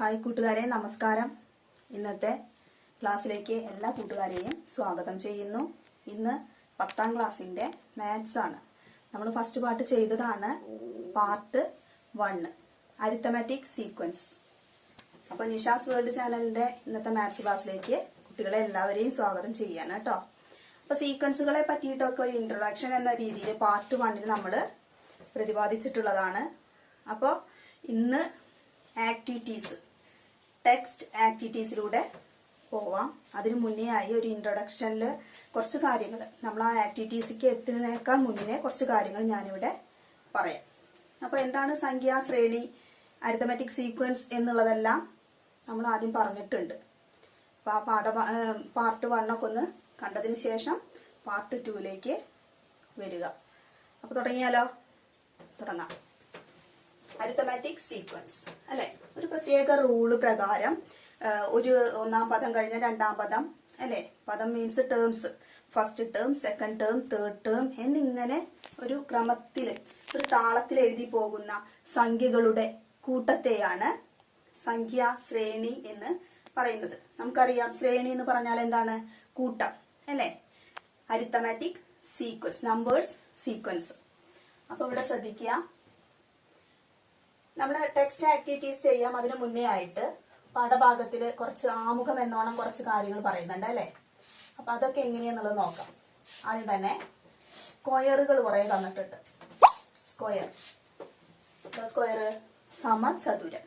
Hi കൂട്ടുകാരെ, നമസ്കാരം. ഇന്നത്തെ ക്ലാസ്സിലേക്ക് എല്ലാ കൂട്ടുകാരെയും സ്വാഗതം ചെയ്യുന്നു. ഇന്ന് 10ാം ക്ലാസ്സിൻ്റെ മാത്സ് ആണ്. നമ്മൾ ഫസ്റ്റ് പാർട്ട് ചെയ്തതാണ് പാർട്ട് 1 അരിത്തമാറ്റിക് സീക്വൻസ്. അപ്പോൾ നിഷാസ് വേൾഡ് ചാനലിൻ്റെ ഇന്നത്തെ മാത്സ് ക്ലാസ്സിലേക്ക് കുട്ടികളെ എല്ലാവരെയും സ്വാഗതം ചെയ്യാണ് കേട്ടോ. അപ്പോൾ സീക്വൻസുകളെ പറ്റിയിട്ടൊക്കെ ഒരു ഇൻട്രൊഡക്ഷൻ എന്ന രീതിയിൽ പാർട്ട് 1 നമ്മൾ പ്രതിപാദിച്ചിട്ടുള്ളതാണ്. അപ്പോൾ ഇന്ന് ആക്ടിവിറ്റീസ്, ടെക്സ്റ്റ് ആക്ടിവിറ്റീസിലൂടെ പോവാം. അതിനു മുന്നേ ആയി ഒരു ഇൻട്രൊഡക്ഷനിൽ കുറച്ച് കാര്യങ്ങൾ, നമ്മൾ ആ ആക്ടിവിറ്റീസിലേക്ക് എത്തുന്നതിനേക്കാൾ മുന്നേ കുറച്ച് കാര്യങ്ങൾ ഞാനിവിടെ പറയാം. അപ്പോൾ എന്താണ് സംഖ്യാ ശ്രേണി, അരിത്തമാറ്റിക് സീക്വൻസ് എന്നുള്ളതെല്ലാം നമ്മൾ ആദ്യം പറഞ്ഞിട്ടുണ്ട്. അപ്പോൾ ആ പാർട്ട് 1 ഒക്കെ ഒന്ന് കണ്ടതിന് ശേഷം പാർട്ട് 2ലേക്ക് വരിക. അപ്പോൾ തുടങ്ങിയാലോ? തുടങ്ങാം. അരിത്തമാറ്റിക് സീക്വൻസ് അല്ലെ, ഒരു പ്രത്യേക റൂള് പ്രകാരം ഒരു ഒന്നാം പദം കഴിഞ്ഞ രണ്ടാം പദം അല്ലെ, പദം means terms, first term, second term, third term എന്നിങ്ങനെ ഒരു ക്രമത്തിൽ, ഒരു താളത്തിൽ എഴുതി പോകുന്ന സംഖ്യകളുടെ കൂട്ടത്തെയാണ് സംഖ്യാ ശ്രേണി എന്ന് പറയുന്നത്. നമുക്കറിയാം, ശ്രേണി എന്ന് പറഞ്ഞാൽ എന്താണ്? കൂട്ടം അല്ലെ. Arithmetic sequence, numbers sequence. അപ്പൊ ഇവിടെ ശ്രദ്ധിക്കുക, നമ്മൾ ടെക്സ്റ്റ് ആക്ടിവിറ്റീസ് ചെയ്യാം. അതിന് മുന്നേ ആയിട്ട് പാഠഭാഗത്തിൽ കുറച്ച് ആമുഖം എന്നോണം കുറച്ച് കാര്യങ്ങൾ പറയുന്നുണ്ട് അല്ലെ. അപ്പൊ അതൊക്കെ എങ്ങനെയാന്നുള്ളത് നോക്കാം. ആദ്യം തന്നെ സ്ക്വയറുകൾ കുറെ തന്നിട്ടുണ്ട്. സ്ക്വയർ സമചതുരം.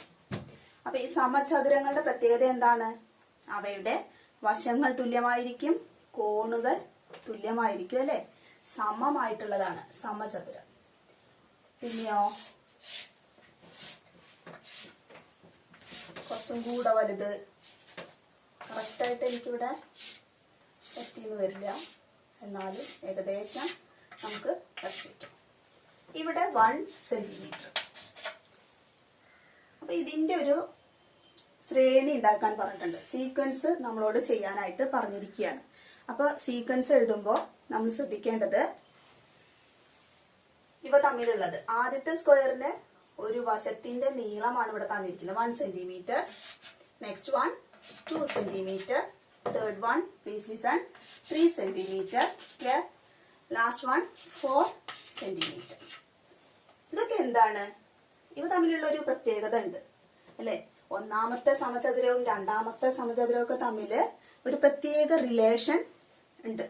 അപ്പൊ ഈ സമചതുരങ്ങളുടെ പ്രത്യേകത എന്താണ്? അവയുടെ വശങ്ങൾ തുല്യമായിരിക്കും, കോണുകൾ തുല്യമായിരിക്കും അല്ലെ. സമമായിട്ടുള്ളതാണ് സമചതുരം. പിന്നെയോ കുറച്ചും കൂടെ വലുത്, കറക്റ്റായിട്ട് എനിക്കിവിടെ എത്തിന്ന് വരില്ല, എന്നാലും ഏകദേശം നമുക്ക് വരച്ചിരിക്കാം. ഇവിടെ 1 സെന്റിമീറ്റർ. അപ്പൊ ഇതിന്റെ ഒരു ശ്രേണി ഉണ്ടാക്കാൻ പറഞ്ഞിട്ടുണ്ട്. സീക്വൻസ് നമ്മളോട് ചെയ്യാനായിട്ട് പറഞ്ഞിരിക്കുകയാണ്. അപ്പൊ സീക്വൻസ് എഴുതുമ്പോൾ നമ്മൾ ശ്രദ്ധിക്കേണ്ടത് ഇവ തമ്മിലുള്ളത്, ആദ്യത്തെ സ്ക്വയറിന്റെ ഒരു വശത്തിന്റെ നീളമാണ് ഇവിടെ തന്നിരിക്കുന്നത്, 1 centimetre. Next 1 2 centimetre. Third 1 please listen 3 centimetre. Last 1 4 centimetre. ഇതൊക്കെ എന്താണ്? ഇവ തമ്മിലുള്ള ഒരു പ്രത്യേകത ഉണ്ട് അല്ലെ. ഒന്നാമത്തെ സമചതുരവും രണ്ടാമത്തെ സമചതുരവും ഒക്കെ തമ്മിൽ ഒരു പ്രത്യേക റിലേഷൻ ഉണ്ട്.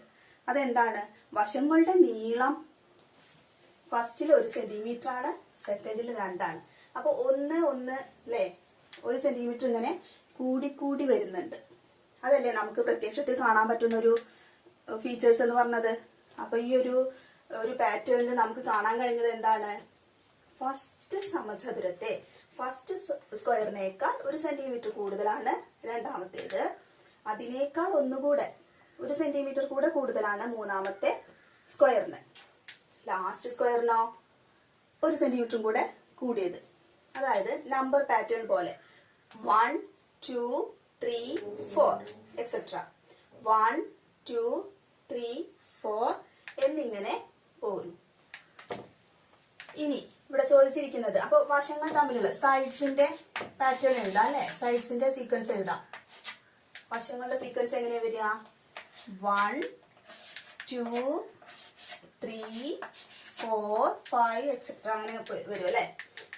അതെന്താണ്? വശങ്ങളുടെ നീളം ഫസ്റ്റിൽ 1 സെന്റിമീറ്റർ ആണ്, സെക്കൻഡിൽ 2 ആണ്. അപ്പൊ 1 അല്ലേ, 1 സെന്റിമീറ്റർ ഇങ്ങനെ കൂടി വരുന്നുണ്ട്. അതല്ലേ നമുക്ക് പ്രത്യക്ഷത്തിൽ കാണാൻ പറ്റുന്ന ഒരു ഫീച്ചേഴ്സ് എന്ന് പറഞ്ഞത്. അപ്പൊ ഈ ഒരു പാറ്റേണിൽ നമുക്ക് കാണാൻ കഴിഞ്ഞത് എന്താണ്? ഫസ്റ്റ് സമചതുരത്തെ, ഫസ്റ്റ് സ്ക്വയറിനേക്കാൾ 1 സെന്റിമീറ്റർ കൂടുതലാണ് രണ്ടാമത്തേത്. അതിനേക്കാൾ ഒന്നുകൂടെ 1 സെന്റിമീറ്റർ കൂടെ കൂടുതലാണ് മൂന്നാമത്തെ സ്ക്വയറിന്. ലാസ്റ്റ് സ്ക്വയറിനോ 1 സെന്റിമീറ്ററും കൂടെ കൂടിയത്. അതായത് നമ്പർ പാറ്റേൺ പോലെ 1 2 3 4 എക്സെട്ര 1 2 3 4 എന്നിങ്ങനെ പോകുന്നു. ഇനി ഇവിടെ ചോദിച്ചിരിക്കുന്നത്, അപ്പൊ വശങ്ങൾ തമ്മിലുള്ള സൈഡ്സിന്റെ പാറ്റേൺ എഴുതാം അല്ലെ. സൈഡ്സിന്റെ സീക്വൻസ് എഴുതാം. വശങ്ങളുടെ സീക്വൻസ് എങ്ങനെയാ വരിക? 1 2 3 4 5 എക്സെട്ര അങ്ങനെ വരും അല്ലെ.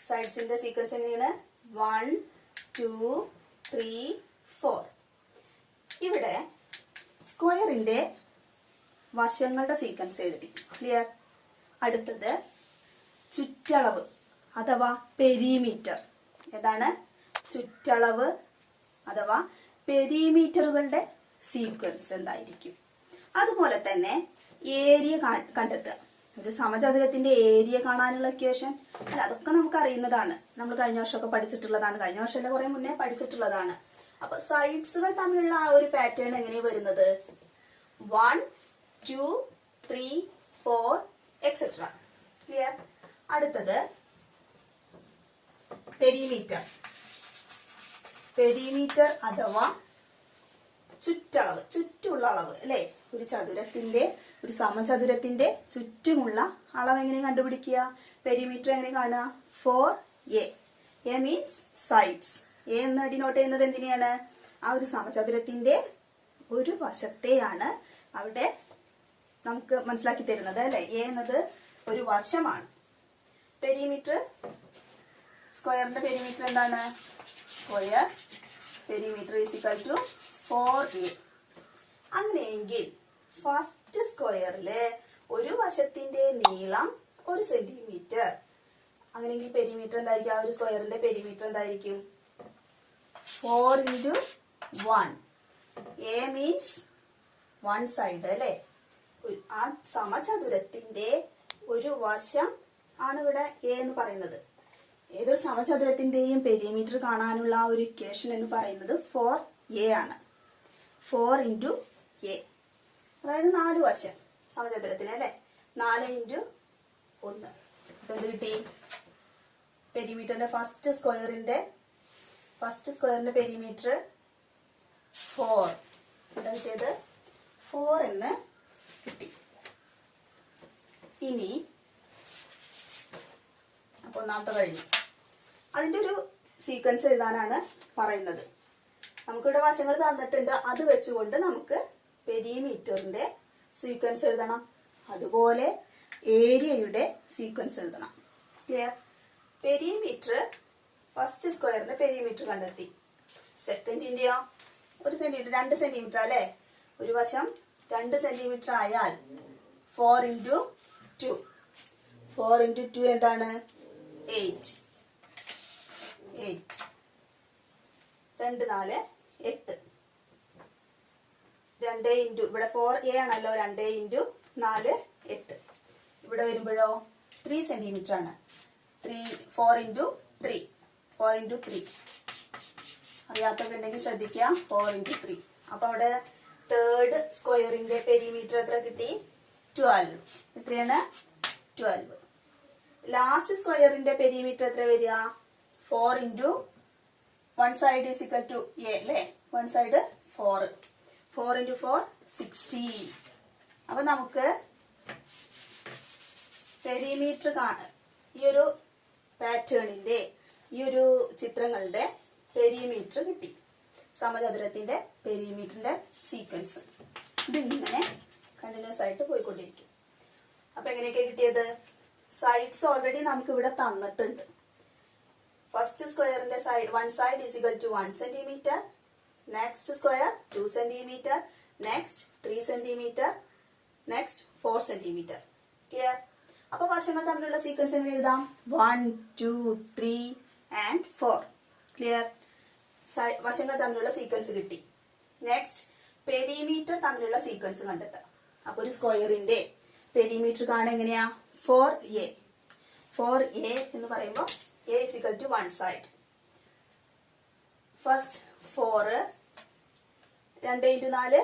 സൈഡ്സിന്റെ സീക്വൻസ് എങ്ങനെയാണ്? 1 2 3 4. ഇവിടെ സ്ക്വയറിന്റെ വശങ്ങളുടെ സീക്വൻസ് എഴുതി. ക്ലിയർ? അടുത്തത് ചുറ്റളവ് അഥവാ പെരിമീറ്റർ. ഏതാണ്? ചുറ്റളവ് അഥവാ പെരിമീറ്ററുകളുടെ സീക്വൻസ് എന്തായിരിക്കും? അതുപോലെ തന്നെ ഏരിയ കണ്ടെത്തുക. ഒരു സമചതുരത്തിന്റെ ഏരിയ കാണാനുള്ള ഇക്വേഷൻ അല്ല, അതൊക്കെ നമുക്ക് അറിയുന്നതാണ്. നമ്മൾ കഴിഞ്ഞ വർഷമൊക്കെ പഠിച്ചിട്ടുള്ളതാണ്. കഴിഞ്ഞ വർഷമല്ല, കുറെ മുന്നേ പഠിച്ചിട്ടുള്ളതാണ്. അപ്പൊ സൈഡ്സുകൾ തമ്മിലുള്ള ആ ഒരു പാറ്റേൺ എങ്ങനെയാണ് വരുന്നത്? 1 2 3 4 എക്സെട്ര. ക്ലിയർ? അടുത്തത് പെരിമീറ്റർ. പെരിമീറ്റർ അഥവാ ചുറ്റളവ്, ചുറ്റുമുള്ള അളവ് അല്ലെ. ഒരു സമചതുരത്തിന്റെ ചുറ്റുമുള്ള അളവ് എങ്ങനെ കണ്ടുപിടിക്കുക? പെരിമീറ്റർ എങ്ങനെ കാണുക? 4a. A means sides. A എന്ന് ഡിനോട്ട് ചെയ്യുന്നത് എന്തിനെയാണ്? ആ ഒരു സമചതുരത്തിന്റെ ഒരു വശത്തെയാണ് അവിടെ നമുക്ക് മനസ്സിലാക്കി തരുന്നത് അല്ലെ. എ എന്നത് ഒരു വശമാണ്. പെരിമീറ്റർ, സ്ക്വയറിന്റെ പെരിമീറ്റർ എന്താണ്? Square perimeter is equal to 4a. അങ്ങനെയെങ്കിൽ ഫസ്റ്റ് സ്ക്വയറില് ഒരു വശത്തിന്റെ നീളം 1 സെന്റിമീറ്റർ. അങ്ങനെയെങ്കിൽ പെരിമീറ്റർ എന്തായിരിക്കും? ആ ഒരു സ്ക്വയറിന്റെ പെരിമീറ്റർ എന്തായിരിക്കും? 4 into 1. A means one side അല്ലെ. ആ സമചതുരത്തിന്റെ ഒരു വശം ആണ് ഇവിടെ എ എന്ന് പറയുന്നത്. ഏതൊരു സമചതുരത്തിന്റെയും പെരിമീറ്റർ കാണാനുള്ള ഒരു ഇക്വേഷൻ എന്ന് പറയുന്നത് 4a ആണ്. 4 into a, അതായത് 4 വശം സമചതുരത്തിന് അല്ലെ. 4 into 1. എന്ത് കിട്ടി? പെരിമീറ്ററിന്റെ ഫസ്റ്റ് സ്ക്വയറിന്റെ പെരിമീറ്റർ 4. എന്താ കിട്ടിയത്? 4 എന്ന് കിട്ടി. ഇനി അപ്പൊ ഒന്നാമത്തെ കഴിഞ്ഞു. അതിന്റെ ഒരു സീക്വൻസ് എഴുതാനാണ് പറയുന്നത്. നമുക്കിവിടെ വശങ്ങൾ തന്നിട്ടുണ്ട്. അത് വെച്ചുകൊണ്ട് നമുക്ക് പെരിമീറ്ററിന്റെ സീക്വൻസ് എഴുതണം. അതുപോലെ ഏരിയയുടെ സീക്വൻസ് എഴുതണം. ക്ലിയർ? പെരിമീറ്റർ, ഫസ്റ്റ് സ്ക്വയറിന്റെ പെരിമീറ്റർ കണ്ടെത്തി. സെക്കൻഡിന്റെയോ 1 സെന്റിമീറ്റർ, 2 സെന്റിമീറ്റർ അല്ലെ. ഒരു വശം 2 സെന്റിമീറ്റർ ആയാൽ 4 into 2. 4 into 2 എന്താണ്? 8. 2 4 8. 2 into ഇവിടെ 4a ആണല്ലോ. 2 into 4 8. ഇവിടെ വരുമ്പോഴോ 3 സെന്റിമീറ്റർ ആണ്. 4 into 3. 4 into 3. അറിയാത്തവരുണ്ടെങ്കിൽ ഉണ്ടെങ്കിൽ ശ്രദ്ധിക്കുക. 4 into 3. അപ്പൊ അവിടെ തേർഡ് സ്ക്വയറിന്റെ പെരിമീറ്റർ എത്ര കിട്ടി? 12. എത്രയാണ്? 12. ലാസ്റ്റ് സ്ക്വയറിന്റെ പെരിമീറ്റർ എത്ര വരിക? 4 into 1 side is equal to a അല്ലേ. 1 side 4. 4 into 4 16. അപ്പൊ നമുക്ക് പെരിമീറ്റർ ഈ ഒരു പാറ്റേണിന്റെ, ഈ ഒരു ചിത്രങ്ങളുടെ പെരിമീറ്റർ കിട്ടി. സമചതുരത്തിന്റെ പെരിമീറ്ററിന്റെ സീക്വൻസ് ഇതിങ്ങനെ കണ്ടിന്യൂസ് ആയിട്ട് പോയിക്കൊണ്ടിരിക്കും. അപ്പൊ എങ്ങനെയൊക്കെ കിട്ടിയത്? സൈഡ്സ് ഓൾറെഡി നമുക്ക് ഇവിടെ തന്നിട്ടുണ്ട്. ഫസ്റ്റ് സ്ക്വയറിന്റെ side 1 side is equal to 1 centimeter. Next square 2 centimeter. Next 3 centimeter. Next 4 centimeter. Clear? അപ്പൊ വശങ്ങൾ തമ്മിലുള്ള സീക്വൻസ് എങ്ങനെ എഴുതാം? 1 2 3 and 4. ക്ലിയർ? വശങ്ങൾ തമ്മിലുള്ള സീക്വൻസ് കിട്ടി. നെക്സ്റ്റ് പെരിമീറ്റർ തമ്മിലുള്ള സീക്വൻസ് കണ്ടെത്താം. അപ്പൊ ഒരു സ്ക്വയറിന്റെ പെരിമീറ്റർ കാണാൻ എങ്ങനെയാ? 4a. 4a എന്ന് പറയുമ്പോൾ a is equal to 1 side. First 4. 2 into 4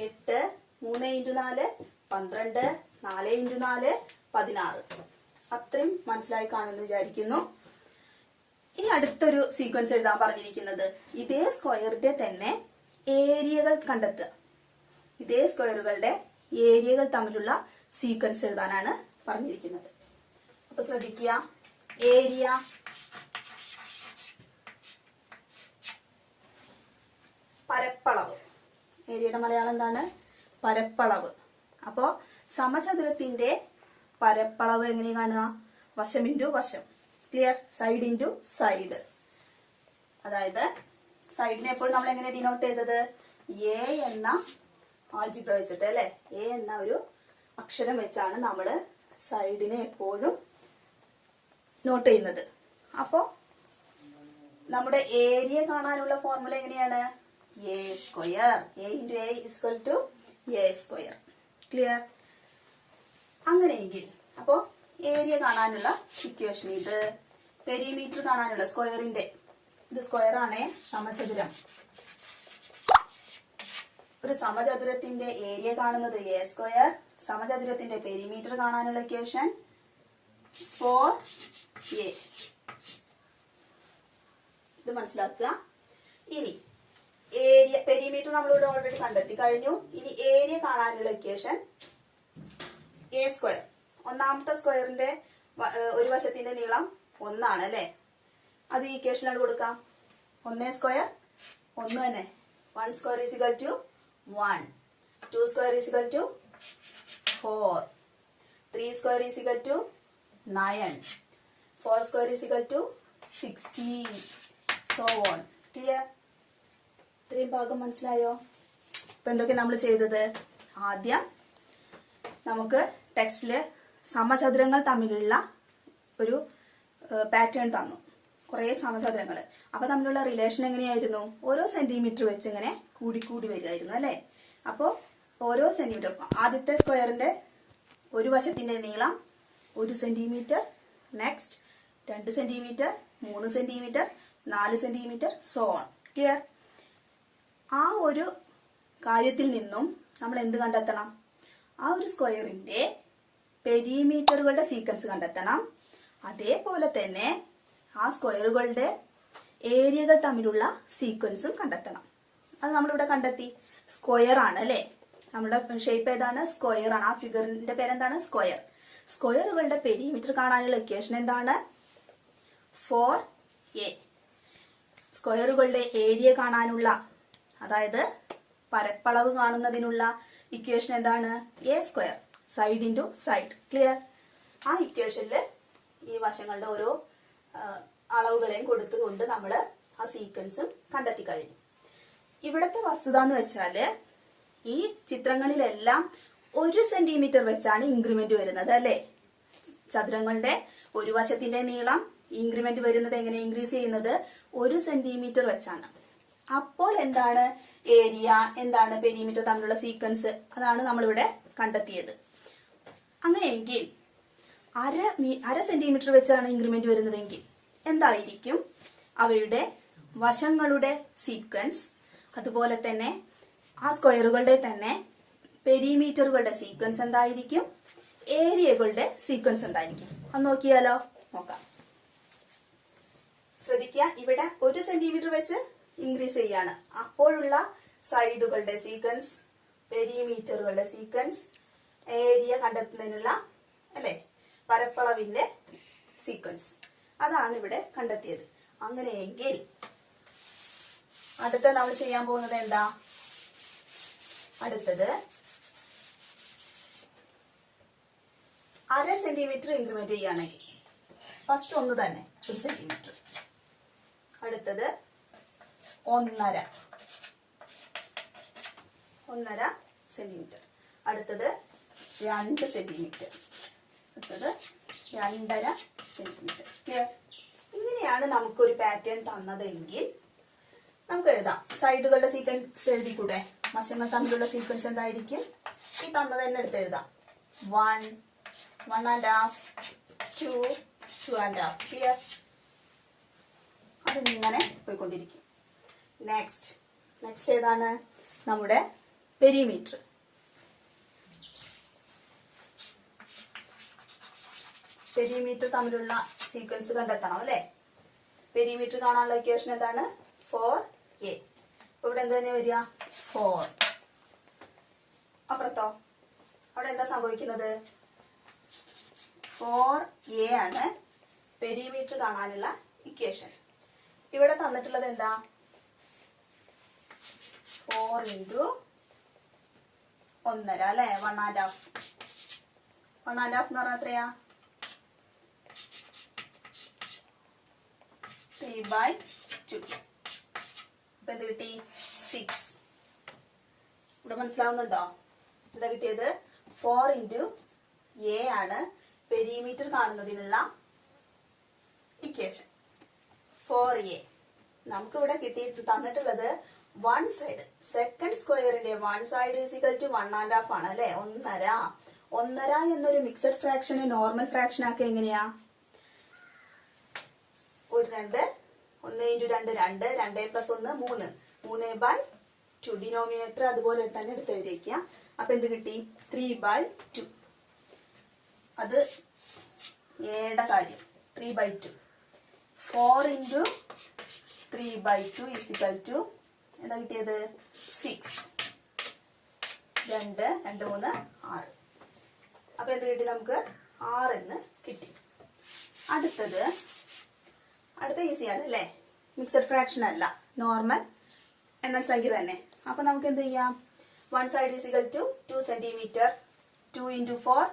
8. 3 into 4 12. 4 into 4 16. അത്രയും മനസ്സിലായി കാണുമെന്ന് വിചാരിക്കുന്നു. ഇനി അടുത്തൊരു സീക്വൻസ് എഴുതാൻ പറഞ്ഞിരിക്കുന്നത് ഇതേ സ്ക്വയറിന്റെ തന്നെ ഏരിയകൾ കണ്ടെത്തുക. ഇതേ സ്ക്വയറുകളുടെ ഏരിയകൾ തമ്മിലുള്ള സീക്വൻസ് എഴുതാനാണ് പറഞ്ഞിരിക്കുന്നത്. അപ്പൊ ശ്രദ്ധിക്കുക. ഏരിയ പരപ്പളവ്. ഏരിയയുടെ മലയാളം എന്താണ്? പരപ്പളവ്. അപ്പോ സമചതുരത്തിന്റെ പരപ്പളവ് എങ്ങനെ കാണുക? വശം ഇൻറ്റു വശം. ക്ലിയർ? Side into side. അതായത് സൈഡിനെ എപ്പോഴും നമ്മൾ എങ്ങനെ ഡിനോട്ട് ചെയ്തത്? എ എന്ന ആൾജിബ്ര വെച്ചിട്ട് അല്ലെ. എ എന്ന ഒരു അക്ഷരം വെച്ചാണ് നമ്മൾ സൈഡിനെ എപ്പോഴും നോട്ട് ചെയ്യുന്നത്. അപ്പോ നമ്മുടെ ഏരിയ കാണാനുള്ള ഫോർമുല എങ്ങനെയാണ്? A square. A into a is equal to a square. Clear? അങ്ങനെയെങ്കിൽ അപ്പോ ഏരിയ കാണാനുള്ള ഇക്വേഷൻ ഇത്. പെരിമീറ്റർ കാണാനുള്ള സ്ക്വയറിന്റെ, ഇത് സ്ക്വയർ ആണേ, സമചതുരം. ഒരു സമചതുരത്തിന്റെ ഏരിയ കാണുന്നത് എ സ്ക്വയർ. സമചതുരത്തിന്റെ പെരിമീറ്റർ കാണാനുള്ള ഇക്വേഷൻ 4a. ഇത് മനസ്സിലാക്കുക. ഇനി ഏരിയ, പെരിമീറ്റർ നമ്മളിവിടെ ഓൾറെഡി കണ്ടെത്തി കഴിഞ്ഞു. ഇനി ഏരിയ കാണാനുള്ള ഇക്വേഷൻ എ സ്ക്വയർ. ഒന്നാമത്തെ സ്ക്വയറിന്റെ ഒരു വശത്തിന്റെ നീളം 1 ആണ് അല്ലെ. അത് ഈ ഇക്വേഷനിലാണ് കൊടുക്കാം. 1 സ്ക്വയർ 1 തന്നെ. 1 square is equal to 1. 2 square is equal to 4. 3 square is equal to 9. 4 square is equal to 16. So on. Clear? ഇത്രയും ഭാഗം മനസ്സിലായോ? ഇപ്പൊ എന്തൊക്കെ നമ്മൾ ചെയ്തത്? ആദ്യം നമുക്ക് ടെക്സ്റ്റില് സമചതുരങ്ങൾ തമ്മിലുള്ള ഒരു പാറ്റേൺ തന്നു, കുറെ സമചതുരങ്ങൾ. അപ്പൊ തമ്മിലുള്ള റിലേഷൻ എങ്ങനെയായിരുന്നു? ഓരോ സെന്റിമീറ്റർ വെച്ച് ഇങ്ങനെ കൂടി വരികയായിരുന്നു അല്ലെ. അപ്പോൾ ഓരോ സെന്റിമീറ്റർ, ആദ്യത്തെ സ്ക്വയറിന്റെ ഒരു വശത്തിന്റെ നീളം 1 centimetre, next 2 centimetre, 3 centimetre, 4 centimetre, so on. Clear? ആ ഒരു കാര്യത്തിൽ നിന്നും നമ്മൾ എന്ത് കണ്ടെത്തണം? ആ ഒരു സ്ക്വയറിന്റെ പെരിമീറ്ററുകളുടെ സീക്വൻസ് കണ്ടെത്തണം. അതേപോലെ തന്നെ ആ സ്ക്വയറുകളുടെ ഏരിയകൾ തമ്മിലുള്ള സീക്വൻസും കണ്ടെത്തണം. അത് നമ്മളിവിടെ കണ്ടെത്തി. സ്ക്വയർ ആണ് അല്ലെ, നമ്മുടെ ഷേപ്പ് ഏതാണ്? സ്ക്വയർ ആണ്. ആ ഫിഗറിന്റെ പേരെന്താണ്? സ്ക്വയർ. സ്ക്വയറുകളുടെ പെരിമീറ്റർ കാണാനുള്ള ഇക്വേഷൻ എന്താണ്? 4a. സ്ക്വയറുകളുടെ ഏരിയ കാണാനുള്ള, അതായത് പരപ്പളവ് കാണുന്നതിനുള്ള ഇക്വേഷൻ എന്താണ്? a square, side into side. Clear? ആ ഇക്വേഷനിൽ ഈ വശങ്ങളുടെ ഓരോ അളവുകളെയും കൊടുത്തുകൊണ്ട് നമ്മൾ ആ സീക്വൻസും കണ്ടെത്തി കഴിഞ്ഞു. ഇവിടുത്തെ വസ്തുത എന്ന് വെച്ചാല് ഈ ചിത്രങ്ങളിലെല്ലാം 1 സെന്റിമീറ്റർ വെച്ചാണ് ഇൻക്രിമെന്റ് വരുന്നത് അല്ലെ. ചതുരങ്ങളുടെ ഒരു വശത്തിന്റെ നീളം ഇൻക്രിമെന്റ് വരുന്നത് എങ്ങനെ ഇൻക്രീസ് ചെയ്യുന്നത്? 1 സെന്റിമീറ്റർ വെച്ചാണ്. അപ്പോൾ എന്താണ് ഏരിയ, എന്താണ് പെരിമീറ്റർ തമ്മിലുള്ള സീക്വൻസ്? അതാണ് നമ്മളിവിടെ കണ്ടെത്തിയത്. അങ്ങനെയെങ്കിൽ അര സെന്റിമീറ്റർ വെച്ചാണ് ഇൻക്രിമെന്റ് വരുന്നതെങ്കിൽ എന്തായിരിക്കും അവയുടെ വശങ്ങളുടെ സീക്വൻസ്? അതുപോലെ തന്നെ ആ സ്ക്വയറുകളുടെ തന്നെ പെരിമീറ്ററുകളുടെ സീക്വൻസ് എന്തായിരിക്കും? ഏരിയകളുടെ സീക്വൻസ് എന്തായിരിക്കും? അത് നോക്കിയാലോ? നോക്കാം. ശ്രദ്ധിക്കുക, ഇവിടെ 1 സെന്റിമീറ്റർ വെച്ച് ഇൻക്രീസ് ചെയ്യാണ്. അപ്പോഴുള്ള സൈഡുകളുടെ സീക്വൻസ്, പെരിമീറ്ററുകളുടെ സീക്വൻസ്, ഏരിയ കണ്ടെത്തുന്നതിനുള്ള അല്ലെ പരപ്പളവിന്റെ സീക്വൻസ്, അതാണ് ഇവിടെ കണ്ടെത്തിയത്. അങ്ങനെയെങ്കിൽ അടുത്ത നമ്മൾ ചെയ്യാൻ പോകുന്നത് എന്താ? അടുത്തത് അര സെന്റിമീറ്റർ ഇൻക്രിമെന്റ് ചെയ്യുകയാണെങ്കിൽ ഫസ്റ്റ് ഒന്ന് തന്നെ 1 സെന്റിമീറ്റർ, അടുത്തത് 1.5 സെന്റിമീറ്റർ, അടുത്തത് 2 സെന്റിമീറ്റർ, അടുത്തത് 2.5 സെന്റിമീറ്റർ. ഇങ്ങനെയാണ് നമുക്കൊരു പാറ്റേൺ തന്നതെങ്കിൽ നമുക്ക് എഴുതാം. സൈഡുകളുടെ സീക്വൻസ് എഴുതിക്കൂടെ? വശങ്ങൾ തമ്മിലുള്ള സീക്വൻസ് എന്തായിരിക്കും? ഈ തന്നത് തന്നെ എടുത്ത് എഴുതാം. 1, 1.5, 2, 2.5. ക്ലിയർ? അതിങ്ങനെ പോയിക്കൊണ്ടിരിക്കും. നെക്സ്റ്റ് ഏതാണ്? നമ്മുടെ പെരിമീറ്റർ. പെരിമീറ്റർ തമ്മിലുള്ള സീക്വൻസ് കണ്ടെത്തണം അല്ലെ. പെരിമീറ്റർ കാണാനുള്ള ഇക്വേഷൻ എന്താണ്? 4a. ഇവിടെ എന്താ തന്നെ വരിക? 4. അപ്പുറത്തോ? അവിടെ എന്താ സംഭവിക്കുന്നത്? 4a ആണ് പെരിമീറ്റർ കാണാനുള്ള ഇക്വേഷൻ. ഇവിടെ തന്നിട്ടുള്ളത് എന്താ? 4 into 1.5 അല്ലെ. 1.5 എന്ന് പറഞ്ഞാൽ എത്രയാ? 3/2. അപ്പൊ എന്ത് കിട്ടി? 6. ഇവിടെ മനസ്സിലാവുന്നുണ്ടോ? എന്താ കിട്ടിയത്? 4 into a ആണ് പെരിമീറ്റർ കാണുന്നതിനുള്ള ഇക്വേഷൻ. 4a. നമുക്ക് ഇവിടെ തന്നിട്ടുള്ളത് 1 സൈഡ്. സെക്കൻഡ് സ്ക്വയറിന്റെ 1 സൈഡ് ഈസ് ഈക്വൽ ടു 1.5 ആണ് അല്ലെ. 1.5 എന്നൊരു മിക്സഡ് ഫ്രാക്ഷനെ നോർമൽ ഫ്രാക്ഷൻ ആക്കുക എങ്ങനെയാ? 1 into 2 2, 2 plus 1 3, 3/2. ഡിനോമിനേറ്റർ അതുപോലെ തന്നെ എടുത്ത് എഴുതിയിരിക്കുക. അപ്പൊ എന്ത് കിട്ടി? 3/2. അത് എയുടെ കാര്യം. 3/2. 4 into 3/2 is equal to എന്താ കിട്ടിയത്? 6. 2, 2, 3, 6. അപ്പൊ എന്ത് കിട്ടി? നമുക്ക് 6 എന്ന് കിട്ടി. അടുത്ത ഈസിയാണ് അല്ലേ. മിക്സഡ് ഫ്രാക്ഷൻ അല്ല, നോർമൽ എണ്ണൽ സംഖ്യ തന്നെ. അപ്പൊ നമുക്ക് എന്ത് ചെയ്യാം? 1 side is equal to 2 centimetre. 2 into 4,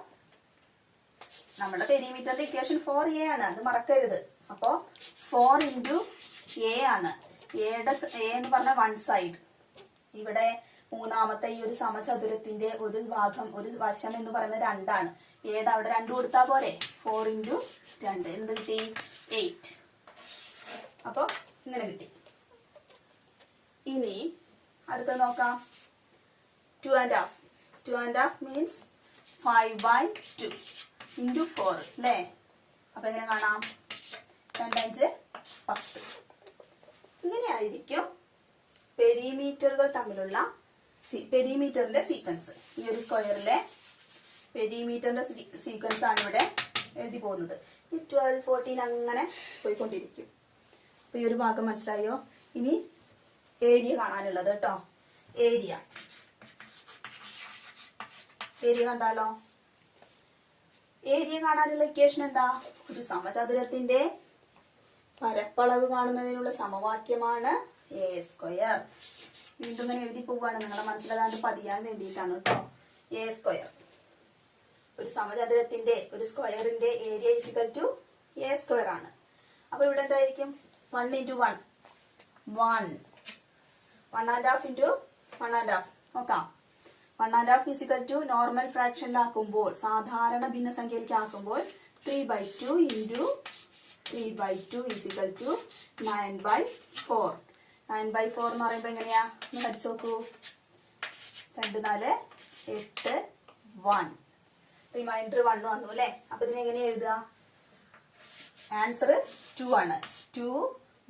നമ്മുടെ പെരിമീറ്ററിന്റെ ഇക്വേഷൻ 4a ആണ്, അത് മറക്കരുത്. അപ്പോ 4 into a ആണ്. a എന്ന് പറഞ്ഞ 1 സൈഡ്. ഇവിടെ മൂന്നാമത്തെ ഈ ഒരു സമചതുരത്തിന്റെ ഒരു ഭാഗം, ഒരു വശം എന്ന് പറയുന്നത് 2 ആണ്. എയുടെ അവിടെ 2 കൊടുത്താ പോരെ? 4 into 2 എന്ത് കിട്ടി? 8. അപ്പൊ ഇങ്ങനെ കിട്ടി. ഇനി അടുത്ത നോക്കാം. 2 and half. 2 and half means 5/2 into 4 അല്ലേ? അപ്പൊ എങ്ങനെ കാണാം? 2 5 10. ഇങ്ങനെ ആയിരിക്കും പെരിമീറ്ററുകൾ തമ്മിലുള്ള പെരിമീറ്ററിന്റെ സീക്വൻസ്. ഈ ഒരു സ്ക്വയറിലെ പെരിമീറ്ററിന്റെ സീക്വൻസ് ആണ് ഇവിടെ എഴുതി പോകുന്നത്. ഈ 12 14 അങ്ങനെ പോയിക്കൊണ്ടിരിക്കും. അപ്പൊ ഈ ഒരു ഭാഗം മനസ്സിലായോ? ഇനി ഏരിയ കാണാനുള്ളത് കേട്ടോ. ഏരിയ കണ്ടാലോ? ഏരിയ കാണാനുള്ള ഇക്വേഷൻ എന്താ? ഒരു സമചതുരത്തിന്റെ പരപ്പളവ് കാണുന്നതിനുള്ള സമവാക്യമാണ് എ സ്ക്വയർ. വീണ്ടും ഇങ്ങനെ എഴുതി പോവാണ്, നിങ്ങളെ മനസ്സിലാകാണ്ട് പതിയാൻ വേണ്ടിയിട്ടാണ് കേട്ടോ. എ സ്ക്വയർ, ഒരു സമചതുരത്തിന്റെ, ഒരു സ്ക്വയറിന്റെ area is equal to a square ആണ്. അപ്പൊ ഇവിടെ എന്തായിരിക്കും? 1 into 1 1 1 and half into 1 and half. നോക്കാം. 1 and half is equal to normal ഫ്രാക്ഷനിലാക്കുമ്പോൾ, സാധാരണ ഭിന്നസംഖ്യയിലേക്ക് ആക്കുമ്പോൾ 3/2 into 3/2 is equal to 9/4. 9/4 എന്ന് പറയുമ്പോ എങ്ങനെയാ? ഒന്ന് പഠിച്ചു നോക്കൂ. 2 4 8 1. റിമൈൻഡർ 1 വന്നു അല്ലെ? അപ്പൊ ഇതിനെ എങ്ങനെയാ എഴുതുക? ആൻസർ 2 ആണ്. 2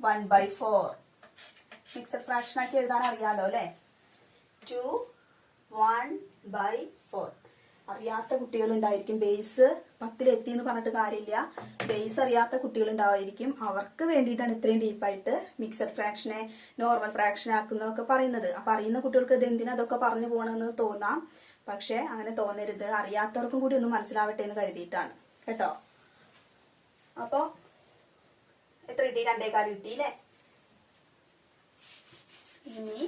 1/4. മിക്സഡ് ഫ്രാക്ഷൻ ആക്കി എഴുതാൻ അറിയാലോ അല്ലെ? 2 1/4. അറിയാത്ത കുട്ടികൾ ഉണ്ടായിരിക്കും. ബേസ് 10 എത്തി എന്ന് പറഞ്ഞിട്ട് കാര്യമില്ല. ബേസ് അറിയാത്ത കുട്ടികൾ ഉണ്ടാവായിരിക്കും. അവർക്ക് വേണ്ടിയിട്ടാണ് ഇത്രയും ഡീപ്പായിട്ട് മിക്സഡ് ഫ്രാക്ഷനെ നോർമൽ ഫ്രാക്ഷൻ ആക്കുന്നതൊക്കെ പറയുന്നത്. അപ്പൊ അറിയുന്ന കുട്ടികൾക്ക് ഇത് എന്തിനാ അതൊക്കെ പറഞ്ഞു പോകണമെന്ന് തോന്നാം. പക്ഷെ അങ്ങനെ തോന്നരുത്. അറിയാത്തവർക്കും കൂടി ഒന്ന് മനസ്സിലാവട്ടെ എന്ന് കരുതിയിട്ടാണ് കേട്ടോ. അപ്പൊ എത്ര കിട്ടി? 2.25 കിട്ടി അല്ലേ? ഇനി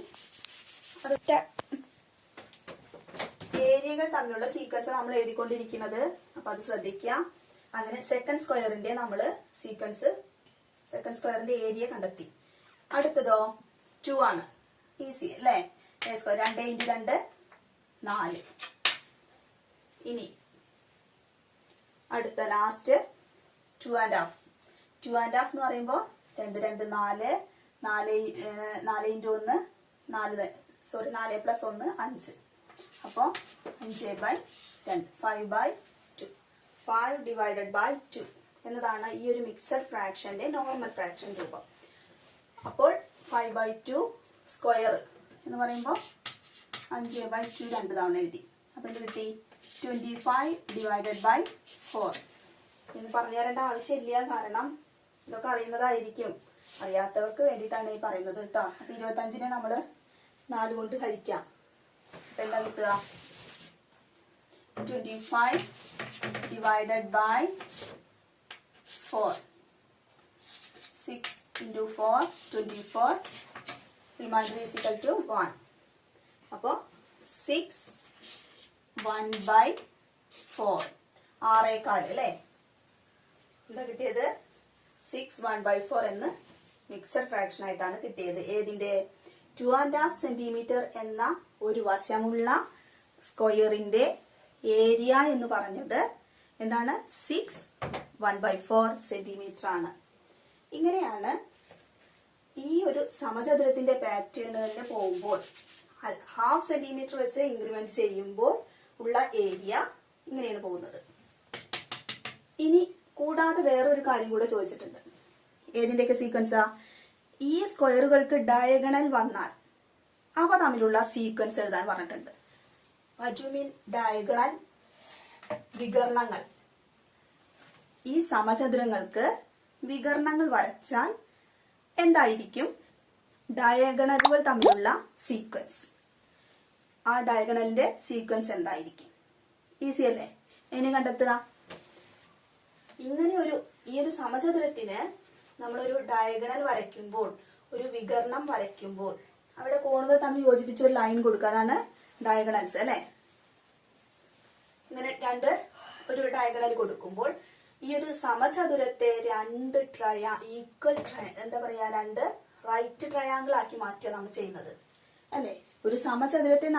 ഏരിയകൾ തമ്മിലുള്ള സീക്വൻസ് നമ്മൾ എഴുതിക്കൊണ്ടിരിക്കുന്നത്. അപ്പൊ അത് ശ്രദ്ധിക്കുക. അങ്ങനെ സെക്കൻഡ് സ്ക്വയറിന്റെ നമ്മള് സീക്വൻസ്, സെക്കൻഡ് സ്ക്വയറിന്റെ ഏരിയ കണ്ടെത്തി. അടുത്തതോ 2 ആണ്. ഈസി അല്ലേ? A square 2 into 2 4. ഇനി അടുത്ത last 2 and half. 2 and half എന്ന് പറയുമ്പോ 2 2 4 4 into 1 4 + 1 5. അപ്പോ 5/2 5/2 5 divided by 2 എന്നതാണ് ഈ ഒരു മിക്സഡ് ഫ്രാക്ഷന്റെ നോർമൽ ഫ്രാക്ഷൻ രൂപം. അപ്പോൾ 5/2 സ്ക്വയർ എന്ന് പറയുമ്പോൾ 5/2 2 തവണ എഴുതി. അപ്പൊ എന്ത് കിട്ടി? 25 divided by 4. ഇന്ന് പറഞ്ഞു തരേണ്ട ആവശ്യമില്ല, കാരണം ഇതൊക്കെ അറിയുന്നതായിരിക്കും. അറിയാത്തവർക്ക് വേണ്ടിയിട്ടാണ് ഈ പറയുന്നത് കേട്ടോ. അപ്പൊ 25നെ നമ്മള് 4 കൊണ്ട് ഹരിക്കാം. അപ്പൊ എന്താ കിട്ടുക? 25 divided by 4. 6 into 4 24. Remainder is equal to 1. അപ്പോ 6 1/4 6.25 അല്ലേ? എന്താ കിട്ടിയത്? 6 1/4 എന്ന് മിക്സഡ് ഫ്രാക്ഷൻ ആയിട്ടാണ് കിട്ടിയത്. ഏതിന്റെ? 2.5 സെന്റിമീറ്റർ എന്ന ഒരു വശമുള്ള സ്ക്വയറിന്റെ ഏരിയ എന്ന് പറഞ്ഞത് എന്താണ്? 6 1/4 സെന്റിമീറ്റർ ആണ്. ഇങ്ങനെയാണ് ഈ ഒരു സമചതുരത്തിന്റെ പാറ്റേണുകളിൽ പോകുമ്പോൾ ഹാഫ് സെന്റിമീറ്റർ വെച്ച് ഇൻക്രിമെന്റ് ചെയ്യുമ്പോൾ ഉള്ള ഏരിയ ഇങ്ങനെയാണ് പോകുന്നത്. ഇനി കൂടാതെ വേറൊരു കാര്യം കൂടെ ചോദിച്ചിട്ടുണ്ട്. ഏതിന്റെയൊക്കെ സീക്വൻസാ? ഈ സ്ക്വയറുകൾക്ക് ഡയഗണൽ വന്നാൽ അവ തമ്മിലുള്ള സീക്വൻസ് എഴുതാൻ പറഞ്ഞിട്ടുണ്ട്. What you mean diagonal? വികർണങ്ങൾ. ഈ സമചതുരങ്ങൾക്ക് വികർണങ്ങൾ വരച്ചാൽ എന്തായിരിക്കും ഡയഗണലുകൾ തമ്മിലുള്ള സീക്വൻസ്? ആ ഡയഗണലിന്റെ സീക്വൻസ് എന്തായിരിക്കും? ഈസി അല്ലേ? എങ്ങനെ കണ്ടെത്തുക? ഈ ഒരു സമചതുരത്തിന് നമ്മളൊരു ഡയഗണൽ വരയ്ക്കുമ്പോൾ, ഒരു വികർണം വരയ്ക്കുമ്പോൾ അവിടെ കോണുകൾ തമ്മിൽ യോജിപ്പിച്ച് ഒരു ലൈൻ കൊടുക്കുക. അതാണ് ഡയഗണൽസ് അല്ലെ. ഇങ്ങനെ ഒരു ഡയഗണൽ കൊടുക്കുമ്പോൾ ഈ ഒരു സമചതുരത്തെ രണ്ട് രണ്ട് റൈറ്റ് ട്രയാങ്കിൾ ആക്കി മാറ്റുക നമ്മൾ ചെയ്യുന്നത് അല്ലെ. ഒരു സമചതുരത്തിന്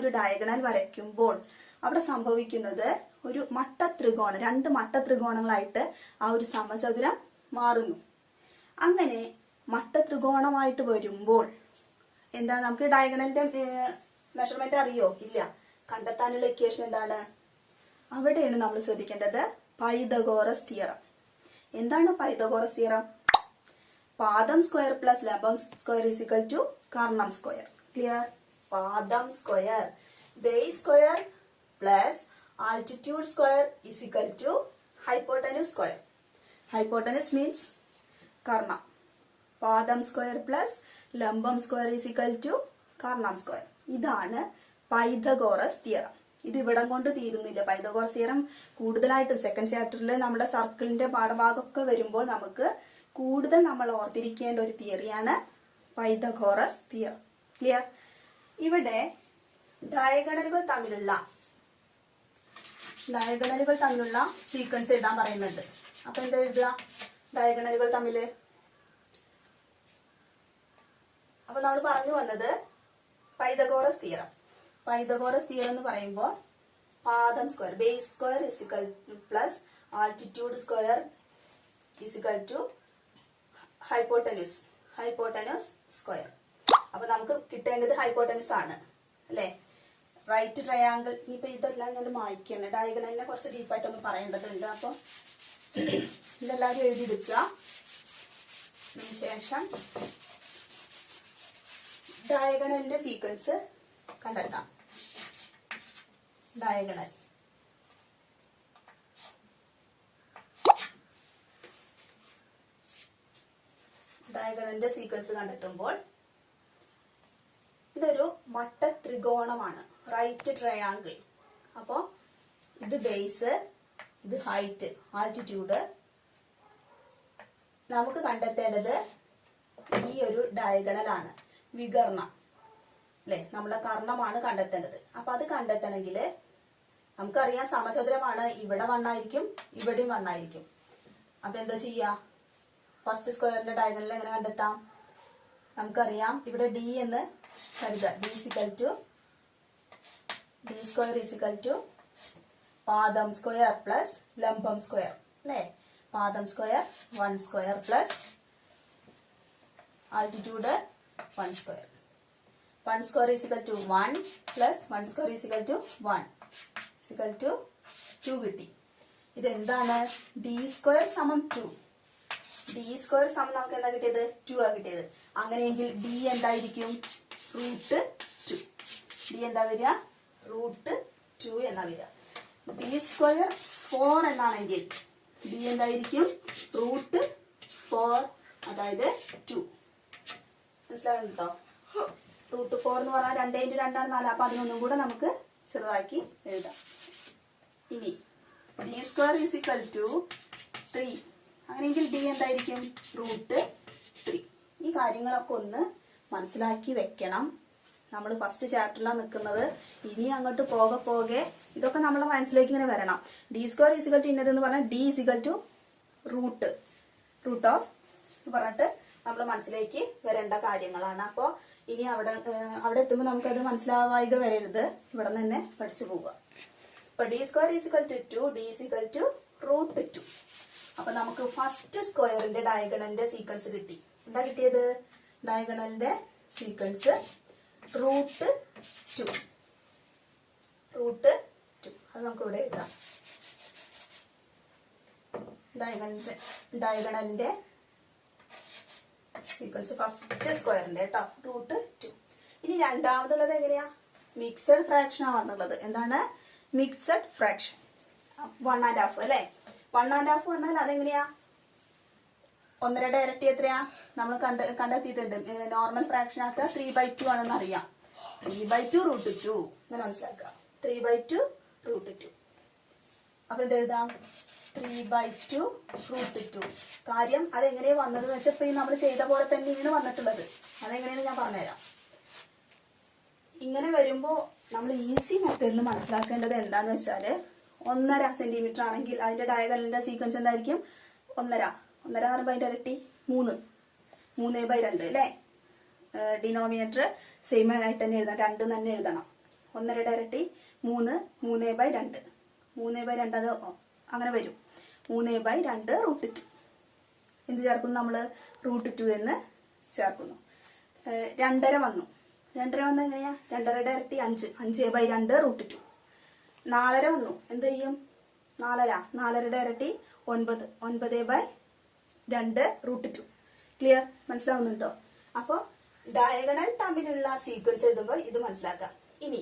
ഒരു ഡയഗണൽ വരയ്ക്കുമ്പോൾ അവിടെ സംഭവിക്കുന്നത് ഒരു മട്ടത്രികോണം, രണ്ട് മട്ടത്രികോണങ്ങളായിട്ട് ആ ഒരു സമചതുരം മാറുന്നു. അങ്ങനെ മട്ടത്രികോണമായിട്ട് വരുമ്പോൾ എന്താ, നമുക്ക് ഡയഗണലിന്റെ മെഷർമെന്റ് അറിയോ? ഇല്ല. കണ്ടെത്താനുള്ള ഇക്വേഷൻ എന്താണ്? അവിടെയാണ് നമ്മൾ ശ്രദ്ധിക്കേണ്ടത് പൈതഗോറസ് തിയറം. എന്താണ് പൈതഗോറസ് തിയറം? പാദം സ്ക്വയർ പ്ലസ് ലംബം സ്ക്വയർ ഈസ് ഈക്വൽ ടു കർണം സ്ക്വയർ. ക്ലിയർ? പാദം square base square plus altitude square is equal to hypotenuse square. Hypotenuse means കർണം. പാദം സ്ക്വയർ പ്ലസ് ലംബം സ്ക്വയർ ഈസ് ഈക്വൽ ടു കർണം square. ഇതാണ് പൈതഗോറസ് തിയറം. ഇത് ഇവിടം കൊണ്ട് തീരുന്നില്ല. പൈതഗോറസ് തിയറം കൂടുതലായിട്ടും സെക്കൻഡ് ചാപ്റ്ററിൽ നമ്മുടെ സർക്കിളിന്റെ പാഠഭാഗമൊക്കെ വരുമ്പോൾ നമുക്ക് കൂടുതൽ നമ്മൾ ഓർത്തിരിക്കേണ്ട ഒരു തിയറിയാണ് പൈതഗോറസ് തിയറം. ക്ലിയർ? ഇവിടെ ഡയഗണലുകൾ തമ്മിലുള്ള സീക്വൻസ് എഴുതാൻ പറയുന്നുണ്ട്. അപ്പൊ എന്താ എഴുതുക? ഡയഗണലുകൾ തമ്മില്. അപ്പൊ നമ്മൾ പറഞ്ഞു വന്നത് പൈതഗോറസ് തിയറം. പൈതഗോറസ് തിയറം എന്ന് പറയുമ്പോൾ പാദം square base square is equal plus altitude square is equal to hypotenuse square. അപ്പൊ നമുക്ക് കിട്ടേണ്ടത് ഹൈപ്പോട്ടനസ് ആണ് അല്ലെ. Right triangle. ഇനിയിപ്പോ ഇതെല്ലാം ഞാൻ മായ്ക്കണം. ഡയഗണലിനെ കുറച്ച് ഡീപ്പായിട്ടൊന്ന് പറയേണ്ടതുണ്ട്. അപ്പൊ ഇതെല്ലാവരും എഴുതിയെടുക്കുക. അതിനുശേഷം ഡയഗണലിന്റെ സീക്വൻസ് കണ്ടെത്താം. ഡയഗണലിന്റെ സീക്വൻസ് കണ്ടെത്തുമ്പോൾ ഇതൊരു മട്ടത്രികോണമാണ്, റൈറ്റ് ട്രയാങ്കിൾ. അപ്പോ ഇത് ബേസ്, ഇത് ഹൈറ്റ്, ആൾട്ടിറ്റ്യൂഡ്. നമുക്ക് കണ്ടെത്തേണ്ടത് ഈ ഒരു ഡയഗണലാണ്, വികർണം അല്ലെ. നമ്മളെ കർണമാണ് കണ്ടെത്തേണ്ടത്. അപ്പൊ അത് കണ്ടെത്തണമെങ്കിൽ നമുക്കറിയാം സമചതുരമാണ്. ഇവിടെ വണ്ണായിരിക്കും, ഇവിടെയും വണ്ണായിരിക്കും. അപ്പൊ എന്താ ചെയ്യാ? ഫസ്റ്റ് സ്ക്വയറിന്റെ ഡയഗണൽ എങ്ങനെ കണ്ടെത്താം? നമുക്കറിയാം ഇവിടെ ഡി എന്ന് കരുതുക. ഡി സ്ക്വയർ ഈസിക്കൽ ടു പാദം സ്ക്വയർ പ്ലസ് ലംബം സ്ക്വയർ അല്ലെ. പാദം square 1 square plus altitude 1 square. 1 square is equal to 1 plus 1 square is equal to 1 is equal to 2 കിട്ടി. ഇതെന്താണ്? ഡി സ്ക്വയർ സമം 2. ഡി സ്ക്വയർ സമം നമുക്ക് എന്താ കിട്ടിയത്? 2 ആ കിട്ടിയത്. അങ്ങനെയെങ്കിൽ ഡി എന്തായിരിക്കും? √2. ഡി എന്താ വരിക? √2 എന്നാ വരിക. ഡി സ്ക്വയർ 4 എന്നാണെങ്കിൽ ഡി എന്തായിരിക്കും? √4, അതായത് 2. മനസ്സിലാകുന്നുണ്ടോ? √4 എന്ന് പറഞ്ഞാൽ 2 × 2 ആണ് 4. അപ്പൊ അതിനൊന്നും കൂടെ നമുക്ക് ചെറുതാക്കി എഴുതാം. ഇനി ഡി സ്ക്വയർ ഈസിക്കൽ ടു 3. അങ്ങനെയെങ്കിൽ ഡി എന്തായിരിക്കും? √3. ഈ കാര്യങ്ങളൊക്കെ ഒന്ന് മനസ്സിലാക്കി വെക്കണം. നമ്മൾ ഫസ്റ്റ് ചാപ്റ്ററിലാണ് നിൽക്കുന്നത്. ഇനി അങ്ങോട്ട് പോകെ ഇതൊക്കെ നമ്മളെ മനസ്സിലേക്ക് ഇങ്ങനെ വരണം. ഡി സ്ക്വയർ ഈസിക്കൽ ടു ഇന്നതെന്ന് പറഞ്ഞാൽ D is equal to root of എന്ന് പറഞ്ഞിട്ട് നമ്മൾ മനസ്സിലേക്ക് വരേണ്ട കാര്യങ്ങളാണ്. അപ്പോൾ ഇനി അവിടെ എത്തുമ്പോൾ നമുക്കത് മനസ്സിലാവായിക വരരുത്. ഇവിടെ നിന്ന് തന്നെ പഠിച്ചു പോവുക. അപ്പൊ D square is equal to 2, D is equal to √2. അപ്പൊ നമുക്ക് ഫസ്റ്റ് സ്ക്വയറിന്റെ ഡയഗണലിന്റെ സീക്വൻസ് കിട്ടി. എന്താ കിട്ടിയത്? ഡയഗണലിന്റെ സീക്വൻസ് √2. അത് നമുക്ക് ഇവിടെ എഴുതാം. ഡയഗണലിന്റെ സീക്വൻസ് ഫസ്റ്റ് സ്ക്വയറിന്റെ കേട്ടോ, √2. ഇനി രണ്ടാമതുള്ളത് എങ്ങനെയാ? മിക്സഡ് ഫ്രാക്ഷൻ ആണ് വന്നുള്ളത്. എന്താണ് മിക്സഡ് ഫ്രാക്ഷൻ? 1½ അല്ലെ. 1½ വന്നാൽ അതെങ്ങനെയാ? 1/2 ഇരട്ടി എത്രയാ? നമ്മൾ കണ്ടെത്തിയിട്ടുണ്ട്. നോർമൽ ഫ്രാക്ഷൻ ആക്കുക 3/2 ആണെന്ന് അറിയാം. 3/2 √2 ഇങ്ങനെ മനസ്സിലാക്കുക. 3/2 √2. അപ്പൊ എന്തെഴുതാം? 3/2 √2. കാര്യം അതെങ്ങനെയാണ് വന്നതെന്ന് വെച്ചാൽ ഇപ്പൊ നമ്മൾ ചെയ്ത പോലെ തന്നെയാണ് വന്നിട്ടുള്ളത്. അതെങ്ങനെയാണെന്ന് ഞാൻ പറഞ്ഞുതരാം. ഇങ്ങനെ വരുമ്പോൾ നമ്മൾ ഈസി മെത്തേഡിൽ മനസ്സിലാക്കേണ്ടത് എന്താന്ന് വെച്ചാൽ 1.5 സെന്റിമീറ്റർ ആണെങ്കിൽ അതിന്റെ ഡയഗണലിന്റെ സീക്വൻസ് എന്തായിരിക്കും? 1.5 എന്ന് പറയുമ്പോൾ അതിന്റെ ഇരട്ടി 3/2 അല്ലേ? ഡിനോമിനേറ്റർ സെയിം ആയിട്ട് തന്നെ എഴുതാം, 2 തന്നെ എഴുതണം. 1.5യുടെ ഇരട്ടി 3/2. 3/2 അത് അങ്ങനെ വരും. 3/2 √2. എന്ത് ചേർക്കുന്നു നമ്മൾ? √2 എന്ന് ചേർക്കുന്നു. 2.5 വന്നു. 2.5 വന്നത് എങ്ങനെയാ? 2.5യുടെ ഇരട്ടി 5. 5/2 √2. 4.5 വന്നു. എന്ത് ചെയ്യും? 4.5യുടെ ഇരട്ടി 9. 9/2 √2. ക്ലിയർ? മനസ്സിലാവുന്നുണ്ടോ? അപ്പോൾ ഡയഗണൽ തമ്മിലുള്ള സീക്വൻസ് എഴുതുമ്പോൾ ഇത് മനസ്സിലാക്കാം. ഇനി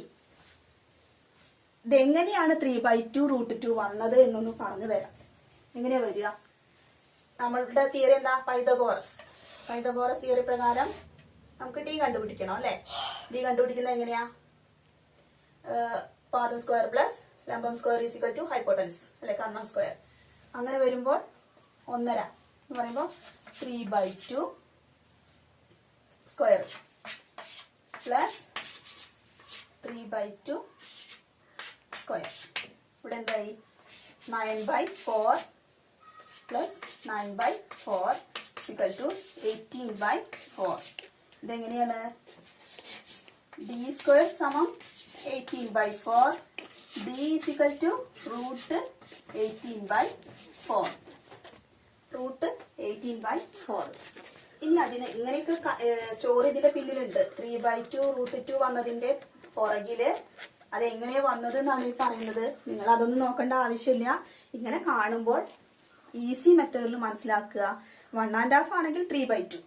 ഇതെങ്ങനെയാണ് 3/2 √2 വന്നത് എന്നൊന്ന് പറഞ്ഞു തരാം. എങ്ങനെയാ വരിക? നമ്മളുടെ തിയറി എന്താ? പൈതഗോറസ് തിയറി പ്രകാരം നമുക്ക് ഡി കണ്ടുപിടിക്കണം അല്ലെ? ഡി കണ്ടുപിടിക്കുന്നത് എങ്ങനെയാ? പാദം സ്ക്വയർ പ്ലസ് ലംബം square is equal to hypotenuse അല്ലെ? കർണം സ്ക്വയർ. അങ്ങനെ വരുമ്പോൾ 1.5 എന്ന് പറയുമ്പോൾ 3/2 സ്ക്വയർ പ്ലസ് 3/2 സ്ക്വയർ. ഇവിടെ എന്തായി? 9/4 പ്ലസ് 9/4 ഈക്വൽ ടു 18/4. ഇതെങ്ങനെയാണ്? ഡി സ്ക്വയർ സമം 18/4. D is equal to √18/4. √18/4. ഇനി അതിന് ഇങ്ങനെയൊക്കെ സ്റ്റോറി ഇതിന്റെ പിന്നിലുണ്ട്. 3/2 √2 വന്നതിന്റെ പുറകില് അതെങ്ങനെയാ വന്നത് എന്നാണ് ഈ പറയുന്നത്. നിങ്ങൾ അതൊന്നും നോക്കേണ്ട ആവശ്യമില്ല. ഇങ്ങനെ കാണുമ്പോൾ ഈസി മെത്തേഡിൽ മനസ്സിലാക്കുക. 1.5 ആണെങ്കിൽ 3/2,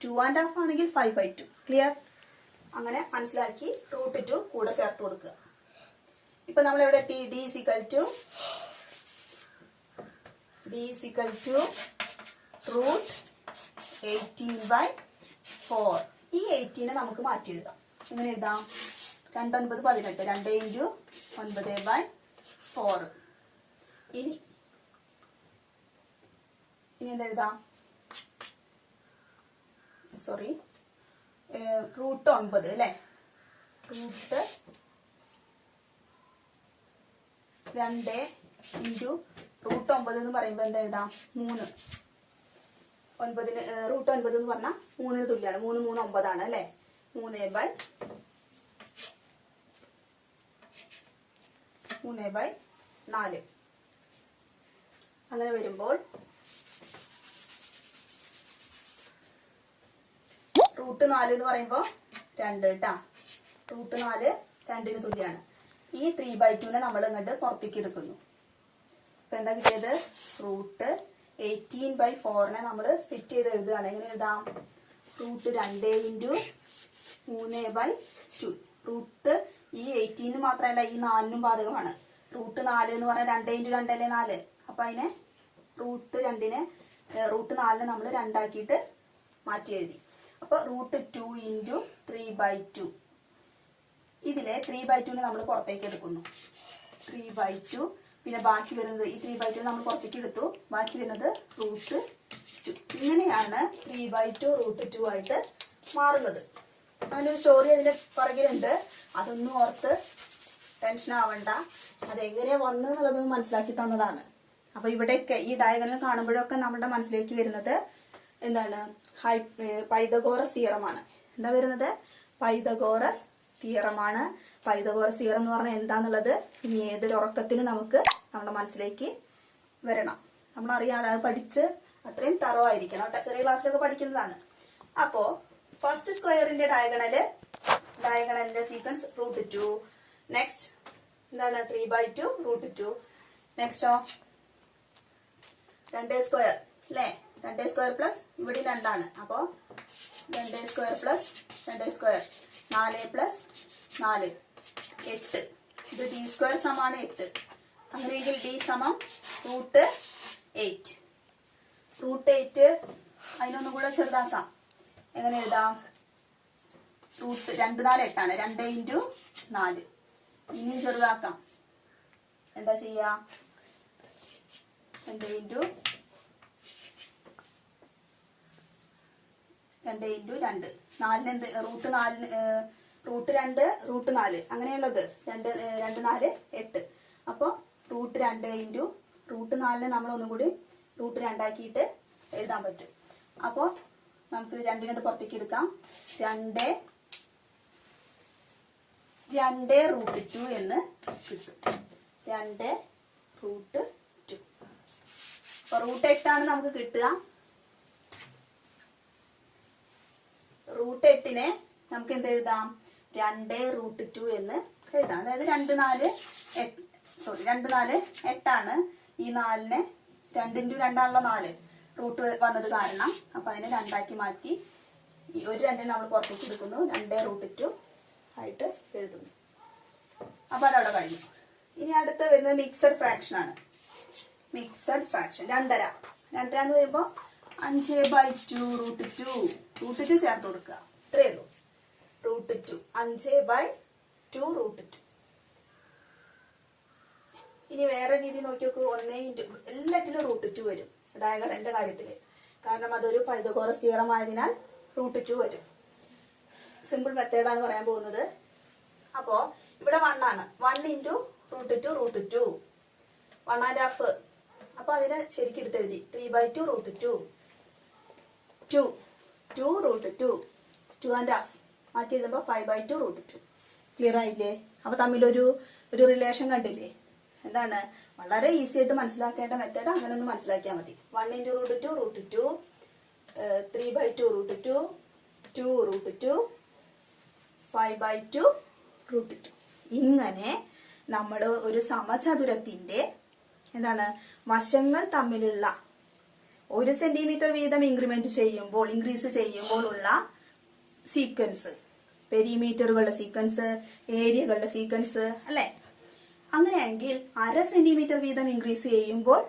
2.5 ആണെങ്കിൽ 5/2. ക്ലിയർ? അങ്ങനെ മനസ്സിലാക്കി √2 കൂടെ ചേർത്ത് കൊടുക്കുക. ഇപ്പൊ നമ്മൾ എവിടെ എത്തി? D is equal to √18/4. ഈ 18 നമുക്ക് മാറ്റി എഴുതാം. എങ്ങനെ എഴുതാം? 2 9 18. 2 × 9/4. ഇനി എന്തെഴുതാം? സോറി, √9 അല്ലെ? √2 × √9 എന്ന് പറയുമ്പോൾ എന്താ എഴുതാം? 3. 9 √9 എന്ന് പറഞ്ഞാൽ 3 തുല്യമാണ്. 3 3 9 ആണ് അല്ലെ? 3/4. അങ്ങനെ വരുമ്പോൾ √4 എന്ന് പറയുമ്പോൾ 2 കേട്ടാ. √4 2ന് തുല്യമാണ്. ഈ 3/2 നമ്മൾ ഇങ്ങോട്ട് പുറത്തേക്ക് എടുക്കുന്നു. ഇപ്പൊ എന്താ കിട്ടിയത്? √18/4 നമ്മൾ സ്പ്ലിറ്റ് ചെയ്ത് എഴുതുകയാണ്. എങ്ങനെ എഴുതാം? √2 × 3/2. റൂട്ട് ഈ 18 മാത്രമല്ല ഈ 4നും ബാധകമാണ്. √4 എന്ന് പറഞ്ഞാൽ 2 × 2 അല്ലേ 4. അപ്പൊ അതിനെ √2നെ √4 നമ്മൾ 2 ആക്കിയിട്ട് മാറ്റി എഴുതി. അപ്പൊ √2 × 3/2. ഇതിലെ 3/2നെ നമ്മൾ പുറത്തേക്ക് എടുക്കുന്നു. 3/2. പിന്നെ ബാക്കി വരുന്നത് ഈ 3/2 നമ്മൾ പുറത്തേക്ക് എടുത്തു. ബാക്കി വരുന്നത് √2. ഇങ്ങനെയാണ് 3/2 √2 ആയിട്ട് മാറുന്നത്. അതിനൊരു സ്റ്റോറി അതിന്റെ പുറകിലുണ്ട്. അതൊന്നും ഓർത്ത് ടെൻഷൻ ആവണ്ട. അതെങ്ങനെയാ വന്നു എന്നുള്ളത് മനസ്സിലാക്കി തന്നതാണ്. അപ്പൊ ഇവിടെയൊക്കെ ഈ ഡയഗണൽ കാണുമ്പോഴൊക്കെ നമ്മുടെ മനസ്സിലേക്ക് വരുന്നത് എന്താണ്? പൈതഗോറസ് തിയറമാണ്. എന്താ വരുന്നത്? പൈതഗോറസ് തിയറമാണ്. പൈതഗോറസ് തിയറം എന്ന് പറഞ്ഞാൽ എന്താന്നുള്ളത് ഇനി ഏതൊരു ഉറക്കത്തിന് നമുക്ക് നമ്മുടെ മനസ്സിലേക്ക് വരണം. നമ്മളറിയാതെ അത് പഠിച്ച് അത്രയും തറോ ആയിരിക്കണം. ചെറിയ ക്ലാസ്സിലൊക്കെ പഠിക്കുന്നതാണ്. അപ്പോ ഫസ്റ്റ് സ്ക്വയറിന്റെ ഡയഗണലിന്റെ സീക്വൻസ് √2. നെക്സ്റ്റ് എന്താണ്? 3/2 √2. നെക്സ്റ്റോ 2 സ്ക്വയർ അല്ലേ? 2 സ്ക്വയർ പ്ലസ് ഇവിടെ 2 ആണ്. അപ്പോ 2 സ്ക്വയർ പ്ലസ് 2 സ്ക്വയർ 4 പ്ലസ് 4 8. ഇത് ഡി സ്ക്വയർ സമാണ് 8. അങ്ങനെയെങ്കിൽ ഡി സമം √8. √8 അതിനൊന്നും കൂടെ ചെറുതാക്കാം. എങ്ങനെ എഴുതാം? √2 4 8 ആണ്. 2 × 4. ഇനിയും ചെറുതാക്കാം. എന്താ ചെയ്യാ? 2 ഇൻറ്റു 2 ഇൻറ്റു 2 4 എന്ത് √2 √4 അങ്ങനെയുള്ളത് 2 2 4 8. അപ്പോൾ √2 ഇൻറ്റു √4 നമ്മൾ ഒന്നും കൂടി √2 ആക്കിയിട്ട് എഴുതാൻ പറ്റും. അപ്പോൾ നമുക്ക് 2 പുറത്തേക്ക് എടുക്കാം. 2 √2 എന്ന് കിട്ടും. 2 √2. അപ്പൊ √8 നമുക്ക് കിട്ടുക. √8 നമുക്ക് എന്ത് എഴുതാം? 2 √2 എന്ന് എഴുതാം. അതായത് 2 4 8 ഈ 4 2 ഇൻറ്റു 2 ആണല്ലോ 4 റൂട്ട് വന്നത് കാരണം. അപ്പൊ അതിനെ 2 ആക്കി മാറ്റി ഈ ഒരു 2 നമ്മൾ പുറത്തേക്ക് എടുക്കുന്നു. 2 √2 ആയിട്ട് എഴുതുന്നു. അപ്പൊ അതവിടെ കഴിഞ്ഞു. ഇനി അടുത്ത് വരുന്നത് മിക്സഡ് ഫ്രാക്ഷൻ ആണ്. മിക്സഡ് ഫ്രാക്ഷൻ 2.5 എന്ന് വരുമ്പോൾ 5/2 √2 ചേർത്ത് കൊടുക്കുക. ഇത്രയേ ഉള്ളൂ. √2 5/2 √2. ഇനി വേറെ രീതി നോക്കി നോക്കൂ. 1 ഇൻറ്റു എല്ലാറ്റിലും √2 വരും ഡയഗണലിന്റെ കാര്യത്തില്. കാരണം അതൊരു പൈതഗോറസ് തിയറം ആയതിനാൽ √2 വരും. സിമ്പിൾ മെത്തേഡാണ് പറയാൻ പോകുന്നത്. അപ്പോ ഇവിടെ 1 ആണ്. 1 ഇൻറ്റു √2 1.5. അപ്പൊ അതിനെ ശരിക്കും എടുത്തെഴുതി 3/2 √2 2 √2 2.5 മാറ്റി എഴുതുമ്പോ 5/2 √2. ക്ലിയർ ആയില്ലേ? അപ്പൊ തമ്മിലൊരു റിലേഷൻ കണ്ടില്ലേ? എന്താണ്? വളരെ ഈസി ആയിട്ട് മനസ്സിലാക്കേണ്ട മെത്തേഡ് അങ്ങനെ ഒന്ന് മനസ്സിലാക്കിയാൽ മതി. 1 ഇൻറ്റു √2 3/2 √2 2 √2 5/2 √2. ഇങ്ങനെ നമ്മൾ ഒരു സമചതുരത്തിന്റെ എന്താണ് വശങ്ങൾ തമ്മിലുള്ള 1 സെന്റിമീറ്റർ വീതം ഇൻക്രീസ് ചെയ്യുമ്പോൾ ഉള്ള സീക്വൻസ്, പെരിമീറ്ററുകളുടെ സീക്വൻസ്, ഏരിയകളുടെ സീക്വൻസ് അല്ലെ? അങ്ങനെയെങ്കിൽ 1/2 സെന്റിമീറ്റർ വീതം ഇൻക്രീസ് ചെയ്യുമ്പോൾ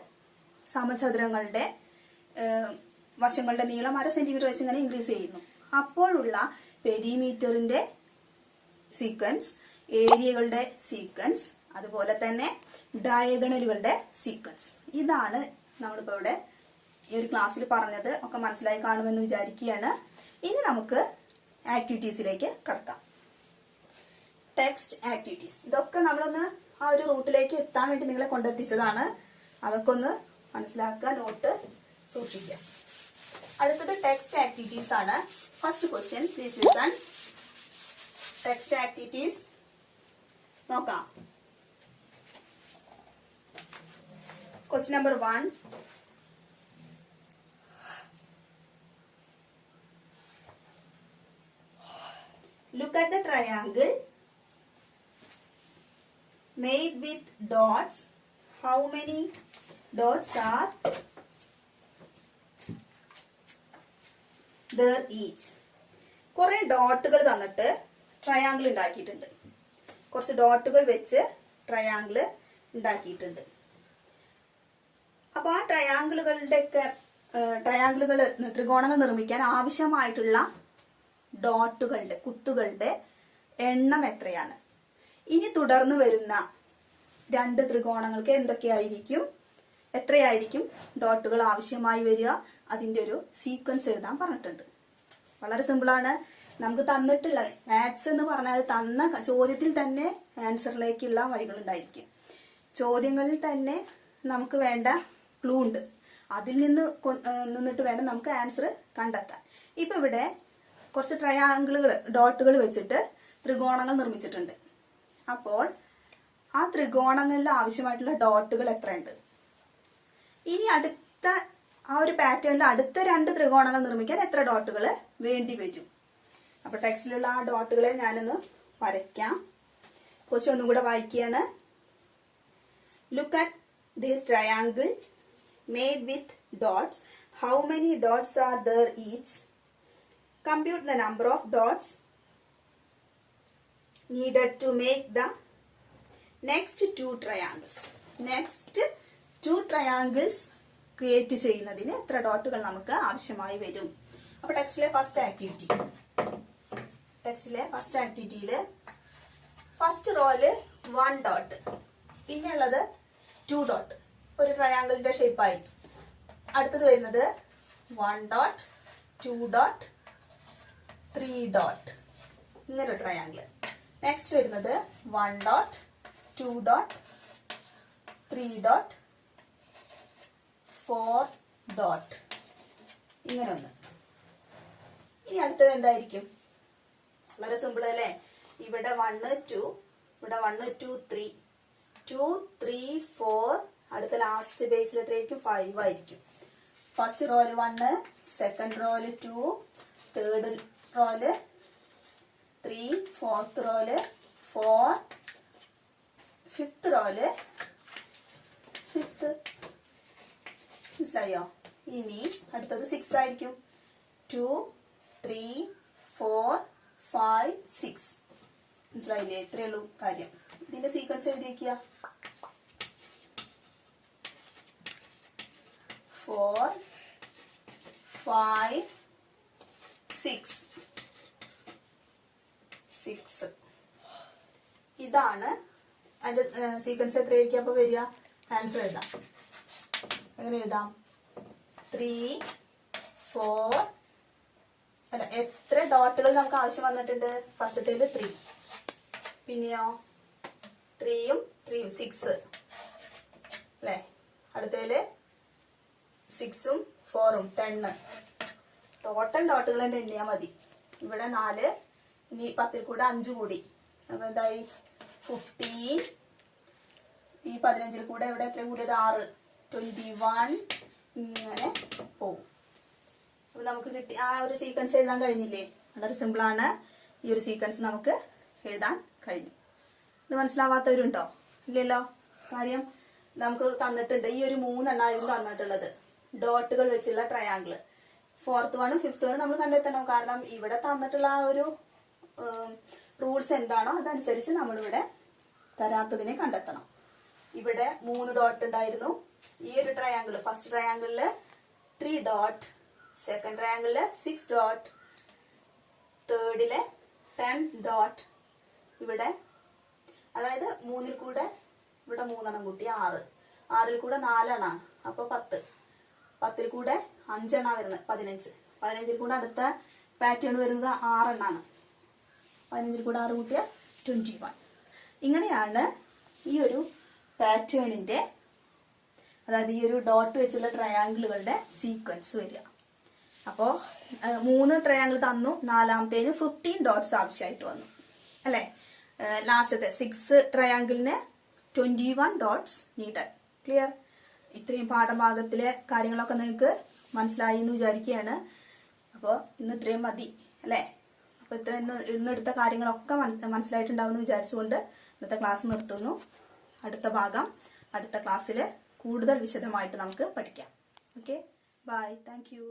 സമചതുരങ്ങളുടെ വശങ്ങളുടെ നീളം 1/2 സെന്റിമീറ്റർ വെച്ച് ഇങ്ങനെ ഇൻക്രീസ് ചെയ്യുന്നു. അപ്പോഴുള്ള പെരിമീറ്ററിന്റെ സീക്വൻസ്, ഏരിയകളുടെ സീക്വൻസ്, അതുപോലെ തന്നെ ഡയഗണലുകളുടെ സീക്വൻസ്. ഇതാണ് നമ്മളിപ്പോ ഇവിടെ ഈ ഒരു ക്ലാസ്സിൽ പറഞ്ഞത്. ഒക്കെ മനസ്സിലായി കാണുമെന്ന് വിചാരിക്കുകയാണ്. ഇനി നമുക്ക് ആക്ടിവിറ്റീസിലേക്ക് കടക്കാം. Text activities. ഇതൊക്കെ നമ്മളൊന്ന് ആ ഒരു റൂട്ടിലേക്ക് എത്താൻ വേണ്ടി നിങ്ങളെ കൊണ്ടെത്തിച്ചതാണ്. അതൊക്കെ ഒന്ന് മനസ്സിലാക്കുക, നോട്ട് സൂക്ഷിക്കുക. അടുത്തത് ടെക്സ്റ്റ് ആക്ടിവിറ്റീസ് ആണ്. First question, please listen. Text activities നോക്കാം. Question number 1. Look at the triangle made with dots. How many dots are there each? കുറെ ഡോട്ടുകൾ തന്നിട്ട് ട്രയാങ്കിൾ ഉണ്ടാക്കിയിട്ടുണ്ട്. കുറച്ച് ഡോട്ടുകൾ വെച്ച് ട്രയാങ്കിൾ ഉണ്ടാക്കിയിട്ടുണ്ട്. അപ്പൊ ആ ത്രികോണങ്ങൾ നിർമ്മിക്കാൻ ആവശ്യമായിട്ടുള്ള ഡോട്ടുകളുടെ കുത്തുകളുടെ എണ്ണം എത്രയാണ്? ഇനി തുടർന്ന് വരുന്ന 2 ത്രികോണങ്ങൾക്ക് എത്രയായിരിക്കും ഡോട്ടുകൾ ആവശ്യമായി വരിക? അതിന്റെ ഒരു സീക്വൻസ് എഴുതാൻ പറഞ്ഞിട്ടുണ്ട്. വളരെ സിമ്പിളാണ്. നമുക്ക് തന്നിട്ടുള്ള മാത്സ് എന്ന് പറഞ്ഞാൽ തന്ന ചോദ്യത്തിൽ തന്നെ ആൻസറിലേക്കുള്ള വഴികൾ ഉണ്ടായിരിക്കും. ചോദ്യങ്ങളിൽ തന്നെ നമുക്ക് വേണ്ട ക്ലൂ ഉണ്ട്. അതിൽ നിന്നിട്ട് വേണം നമുക്ക് ആൻസർ കണ്ടെത്താൻ. ഇപ്പൊ ഇവിടെ കുറച്ച് ഡോട്ടുകൾ വെച്ചിട്ട് ത്രികോണങ്ങൾ നിർമ്മിച്ചിട്ടുണ്ട്. അപ്പോൾ ആ ത്രികോണങ്ങളിൽ ആവശ്യമായിട്ടുള്ള ഡോട്ടുകൾ എത്രയുണ്ട്? ഇനി അടുത്ത ആ ഒരു പാറ്റേണിൽ അടുത്ത 2 ത്രികോണങ്ങൾ നിർമ്മിക്കാൻ എത്ര ഡോട്ടുകൾ വേണ്ടി വരും? അപ്പൊ ടെക്സ്റ്റിലുള്ള ആ ഡോട്ടുകളെ ഞാനൊന്ന് വരയ്ക്കാം. ക്വസ്റ്റ്യൻ ഒന്നും കൂടെ വായിക്കുകയാണ്. Look at this triangle made with dots. How many dots are there each? Compute the number of dots needed to make the next 2 triangles. Next 2 triangles create ചെയ്യുന്നതിന് എത്ര ഡോട്ടുകൾ നമുക്ക് ആവശ്യമായി വരും? അപ്പൊ ടെക്സ്റ്റിലെ ഫസ്റ്റ് ആക്ടിവിറ്റിയില് ഫസ്റ്റ് റോയില് 1 ഡോട്ട്, പിന്നെ ഉള്ളത് 2 ഡോട്ട്, ഒരു ട്രയാങ്കിളിന്റെ ഷേപ്പായി. അടുത്തത് വരുന്നത് 1 ഡോട്ട് 2 ഡോട്ട് 3 ഡോട്ട് ഇങ്ങനെ ഒരു ട്രയാങ്കിൾ. നെക്സ്റ്റ് വരുന്നത് 1 ഡോട്ട് 2 ഡോട്ട് 3 ഡോട്ട് 4 ഡോട്ട് ഇങ്ങനെ ഒന്ന്. ഇനി അടുത്തത് എന്തായിരിക്കും? വളരെ സിമ്പിൾ അല്ലേ? ഇവിടെ 1 2, ഇവിടെ 1 2 3, 2 3 4, അടുത്ത ലാസ്റ്റ് ബേസിൽ എത്രയായിരിക്കും? 5 ആയിരിക്കും. ഫസ്റ്റ് റോയില് 1, സെക്കൻഡ് റോയില് 2, തേർഡ് റോയില് 3, ഫോർത്ത് റോയില് 4, ഫിഫ്ത്ത് റോയില് 5th. മനസ്സിലായോ? ഇനി അടുത്തത് 6 ആയിരിക്കും. 2 3 4 5 6. മനസ്സിലായില്ലേ? ഇത്രയേ ഉള്ളൂ കാര്യം. ഇതിന്റെ സീക്വൻസ് എഴുതി വയ്ക്കുക. 4 5 6 6. ഇതാണ് അതിന്റെ സീക്വൻസ്. എത്രയായിരിക്കും അപ്പൊ വരിക? ആൻസർ എഴുതാം. എങ്ങനെ എഴുതാം? 3 4. അല്ല, എത്ര ഡോട്ടുകൾ നമുക്ക് ആവശ്യം വന്നിട്ടുണ്ട്? ഫസ്റ്റത്തേല് 3, പിന്നെയോ 3യും 3യും 6 അല്ലെ? അടുത്തേല് 6ഉം 4ഉം 10. ടോട്ടൽ ഡോട്ടുകൾ തന്നെ എണ്ണിയാൽ മതി. ഇവിടെ 4, ഇനി 10ൽ കൂടെ 5 കൂടി, അപ്പൊ എന്തായി? 15. ഈ 15ൽ കൂടെ ഇവിടെ എത്ര കൂടിയത്? 6, 21. ഇങ്ങനെ പോകും. അപ്പൊ നമുക്ക് കിട്ടി ആ ഒരു സീക്വൻസ് എഴുതാൻ കഴിഞ്ഞില്ലേ? വളരെ സിമ്പിൾ ആണ്. ഈ ഒരു സീക്വൻസ് നമുക്ക് എഴുതാൻ കഴിഞ്ഞു. ഇത് മനസ്സിലാവാത്തവരുണ്ടോ? ഇല്ലല്ലോ. കാര്യം നമുക്ക് തന്നിട്ടുണ്ട്. ഈ ഒരു 3 എണ്ണമായിരുന്നു തന്നിട്ടുള്ളത്, ഡോട്ടുകൾ വെച്ചുള്ള ട്രയാങ്കിള്. 4th 1ഉം 5th 1ഉം നമ്മൾ കണ്ടെത്തണം. കാരണം ഇവിടെ തന്നിട്ടുള്ള ആ ഒരു റൂൾസ് എന്താണോ അതനുസരിച്ച് നമ്മളിവിടെ തരാത്തതിനെ കണ്ടെത്തണം. ഇവിടെ 3 ഡോട്ട് ഉണ്ടായിരുന്നു. ഈ ഒരു ട്രയാങ്കിള്, ഫസ്റ്റ് ട്രയാങ്കിളില് 3 ഡോട്ട്, സെക്കൻഡ് ട്രയാങ്കിളില് 6 ഡോട്ട്, തേർഡിലെ 10 ഡോട്ട്. ഇവിടെ അതായത് 3ൽ കൂടെ ഇവിടെ 3 എണ്ണം കൂട്ടി 6, 6ൽ കൂടെ 4 എണ്ണമാണ്, അപ്പൊ 10, 10ൽ കൂടെ 5 എണ്ണ വരുന്നത് 15, 15ൽ കൂടെ അടുത്ത പാറ്റേൺ വരുന്നത് 6 എണ്ണമാണ്, 15ൽ കൂടെ 6 കൂട്ടിയ 21. ഇങ്ങനെയാണ് ഈ ഒരു പാറ്റേണിന്റെ, അതായത് ഈ ഒരു ഡോട്ട് വെച്ചുള്ള ട്രയാങ്കിളുകളുടെ സീക്വൻസ് വരിക. അപ്പോൾ 3 ട്രയാങ്കിൾ തന്നു, 4ാമത്തേന് 15 ഡോട്ട്സ് ആവശ്യമായിട്ട് വന്നു അല്ലെ? ലാസ്റ്റത്തെ 6 ട്രയാങ്കിളിന് 21 ഡോട്ട്സ് നീഡഡ്. ക്ലിയർ? ഇത്രയും പാഠഭാഗത്തിലെ കാര്യങ്ങളൊക്കെ നിങ്ങൾക്ക് മനസ്സിലായി എന്ന് വിചാരിക്കുകയാണ്. അപ്പോൾ ഇന്ന് ഇത്രയും മതി അല്ലേ? അപ്പോൾ ഇന്നെടുത്ത കാര്യങ്ങളൊക്കെ മനസ്സിലായിട്ടുണ്ടാവും എന്ന് വിചാരിച്ചുകൊണ്ട് ഇന്നത്തെ ക്ലാസ് നിർത്തുന്നു. അടുത്ത ഭാഗം അടുത്ത ക്ലാസ്സിൽ കൂടുതൽ വിശദമായിട്ട് നമുക്ക് പഠിക്കാം. Okay, bye, thank U.